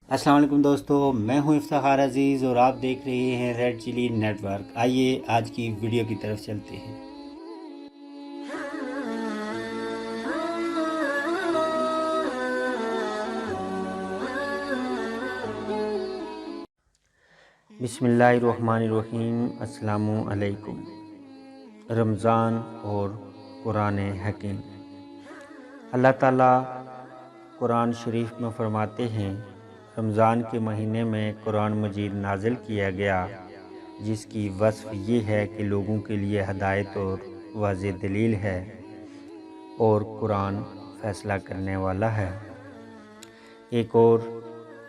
अस्सलाम वालेकुम दोस्तों, मैं हूं इफ्तिखार अजीज़ और आप देख रहे हैं रेड चिली नेटवर्क। आइए आज की वीडियो की तरफ चलते हैं। बिस्मिल्लाहिर्रहमानिर्रहीम। अस्सलामु अलैकुम। रमज़ान और कुरान हकीम। अल्लाह ताला कुरान शरीफ में फरमाते हैं, रमज़ान के महीने में कुरान मजीद नाजिल किया गया, जिसकी वصف ये है कि लोगों के लिए हदायत और वाज़ेह दलील है और कुरान फ़ैसला करने वाला है। एक और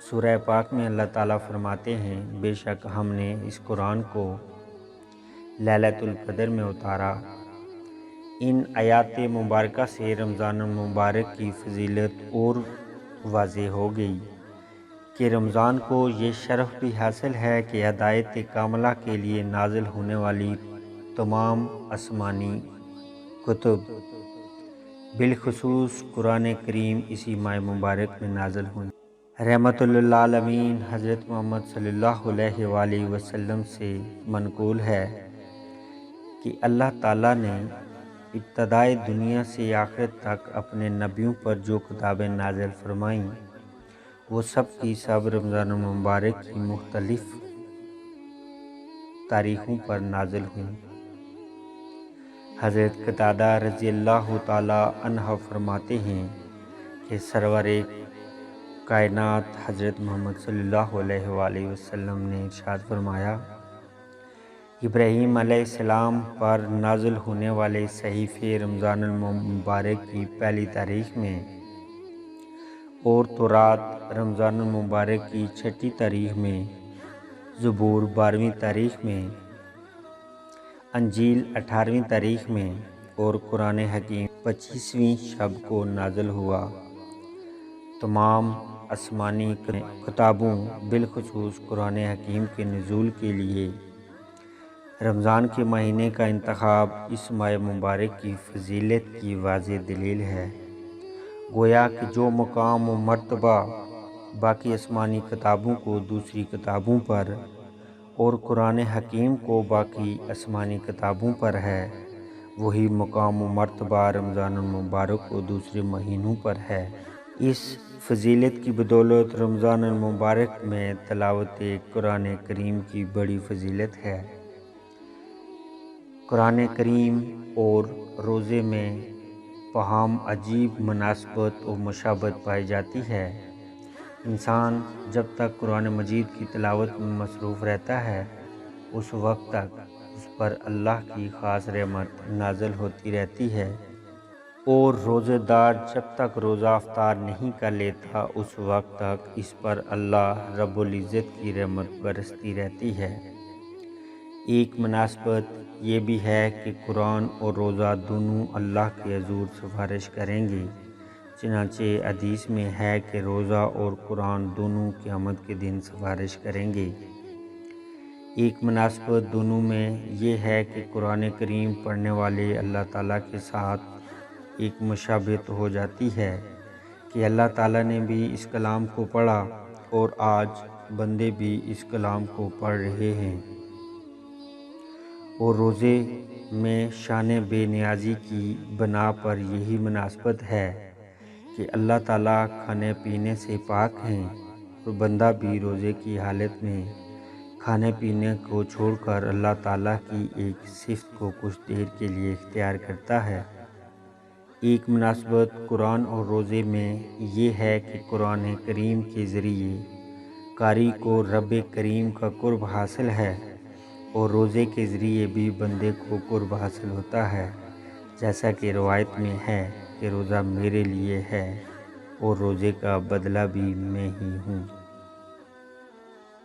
सूरह पाक में अल्लाह ताला फरमाते हैं, बेशक हमने इस कुरान को लैलतुल क़द्र में उतारा। इन आयात मुबारका से रमज़ान मुबारक की फजीलत और वाज़ेह हो गई कि रमज़ान को ये शरफ़ भी हासिल है कि हदायत कामला के लिए नाजिल होने वाली तमाम आसमानी कुतुब बिलखुसूस कुरान करीम इसी माह मुबारक में नाजिल हुई। रहमतुल लिल आलमीन हज़रत मोहम्मद सल्लल्लाहु अलैहि वसल्लम से मनक़ूल है कि अल्लाह ताला ने इब्तदाए दुनिया से आखिरत तक अपने नबियों पर जो किताबें नाजिल फरमाईं, वो सब की सब रमज़ान मुबारक की मुख्तलिफ़ तारीख़ों पर नाजिल हुई। हज़रत कतादा रज़ियल्लाहु ताला अन्हु फरमाते हैं कि सरवर कायनात हज़रत मोहम्मद सल्लल्लाहु अलैहि वसल्लम ने इरशाद फरमाया, इब्राहीम अलैहिस्सलाम पर नाज़िल होने वाले सहीफ़े रमज़ान मुबारक की पहली तारीख़ में और तौरात रमज़ान मुबारक की छठी तारीख़ में, ज़बूर 12वीं तारीख़ में, अंजील 18वीं तारीख़ में और कुरान हकीम 25वीं शब को नाज़िल हुआ। तमाम आसमानी किताबों बिलखुसूस कुरान हकीम के नुज़ूल के लिए रमज़ान के महीने का इंतखाब इस माह मुबारक की फजीलत की वाज़ेह दलील है। गोया कि जो मकाम व मर्तबा बाकी आसमानी किताबों को दूसरी किताबों पर और कुरान हकीम को बाकी आसमानी किताबों पर है, वही मकाम व मर्तबा रमज़ान मुबारक को दूसरे महीनों पर है। इस फजीलत की बदौलत रमज़ान मुबारक में तिलावत कुरान करीम की बड़ी फजीलत है। कुरान करीम और रोज़े में पहाम अजीब मुनासबत और मुशाबत पाई जाती है। इंसान जब तक कुरान मजीद की तिलावत में मसरूफ़ रहता है, उस वक्त तक उस पर अल्लाह की ख़ास रहमत नाज़िल होती रहती है और रोज़ेदार जब तक रोज़ा अफ्तार नहीं कर लेता, उस वक्त तक इस पर अल्लाह रब्बुल इज़्ज़त की रहमत बरसती रहती है। एक मुनासबत ये भी है कि कुरान और रोज़ा दोनों अल्लाह के हुज़ूर सिफारिश करेंगे। चनांचे हदीस में है कि रोज़ा और कुरान दोनों क़यामत के दिन सिफारिश करेंगे। एक मुनासबत दोनों में ये है कि कुरान करीम पढ़ने वाले अल्लाह ताला के साथ एक मुशाबहत हो जाती है कि अल्लाह ताला ने भी इस कलाम को पढ़ा और आज बंदे भी इस कलाम को पढ़ रहे हैं। और रोज़े में शान बेनियाज़ी की बना पर यही मुनासबत है कि अल्लाह ताला खाने पीने से पाक हैं और बंदा भी रोज़े की हालत में खाने पीने को छोड़कर अल्लाह ताला की एक सिफ़त को कुछ देर के लिए इख्तियार करता है। एक मुनासबत कुरान और रोज़े में ये है कि कुरान करीम के ज़रिए कारी को रब करीम का कुर्ब हासिल है और रोज़े के ज़रिए भी बंदे को कुर्ब हासिल होता है, जैसा कि रवायत में है कि रोज़ा मेरे लिए है और रोज़े का बदला भी मैं ही हूँ।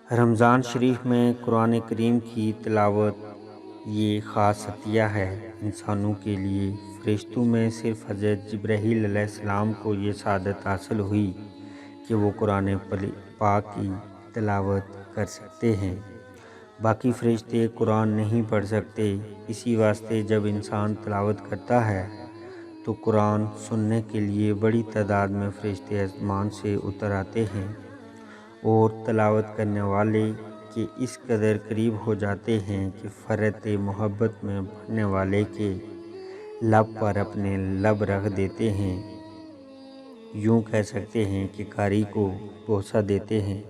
रमज़ान शरीफ में कुरान करीम की तिलावत ये ख़ास अतिया है इंसानों के लिए। फ़रिश्तों में सिर्फ़ हज़रत जिब्राईल अलैहिस्सलाम को ये सआदत हासिल हुई कि वो कुरान पाक की तिलावत कर सकते हैं, बाकी फ़रिश्ते कुरान नहीं पढ़ सकते। इसी वास्ते जब इंसान तिलावत करता है तो कुरान सुनने के लिए बड़ी तादाद में फ़रिश्ते आसमान से उतर आते हैं اور تلاوت کرنے والے کے اس قدر قریب ہو جاتے ہیں کہ فرت محبت میں پڑھنے والے کے لب پر اپنے لب رکھ دیتے ہیں، یوں کہہ سکتے ہیں کہ قاری کو بوسہ دیتے ہیں۔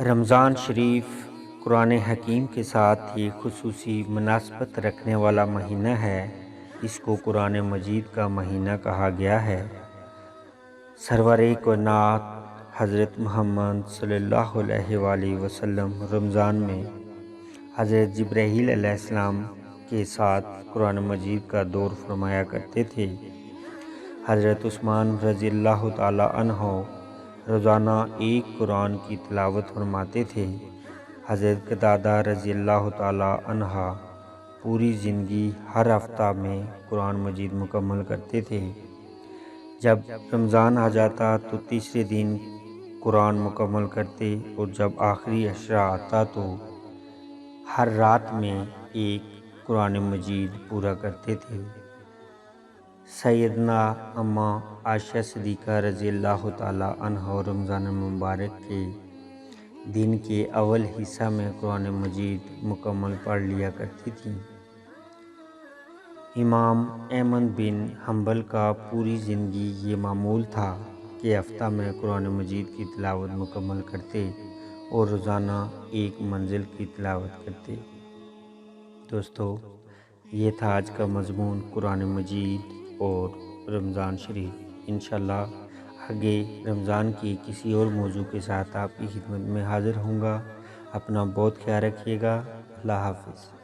رمضان شریف قرآن حکیم کے ساتھ ہی خصوصی مناسبت رکھنے والا مہینہ ہے۔ اس کو قرآن مجید کا مہینہ کہا گیا ہے۔ سرور کائنات حضرت محمد صلی اللہ علیہ وآلہ وسلم رمضان میں حضرت جبرائیل علیہ السلام کے ساتھ قرآن مجید کا دور فرمایا کرتے تھے۔ حضرت عثمان رضی اللہ تعالی عنہ روزانہ ایک قرآن کی تلاوت فرماتے تھے۔ حضرت قتادہ رضی اللہ تعالی عنہ پوری زندگی ہر ہفتہ میں قرآن مجید مکمل کرتے تھے۔ جب رمضان آ جاتا تو تیسرے دن قرآن مکمل کرتے اور جب آخری عشرہ آتا تو ہر رات میں ایک قرآن مجید پورا کرتے تھے۔ سیدنا اماں عائشہ صدیقہ رضی اللہ تعالی عنہ رمضان مبارک کے دن کے اول حصہ میں قرآن مجید مکمل پڑھ لیا کرتی تھیں۔ امام احمد بن حنبل کا پوری زندگی یہ معمول تھا کہ ہفتہ میں قرآن مجید کی تلاوت مکمل کرتے اور روزانہ ایک منزل کی تلاوت کرتے۔ دوستو، یہ تھا آج کا مضمون قرآن مجید اور رمضان شریف۔ انشاءاللہ آگے رمضان کی کسی اور موضوع کے ساتھ آپ کی خدمت میں حاضر ہوں گا۔ اپنا بہت خیال رکھیے گا۔ اللہ حافظ۔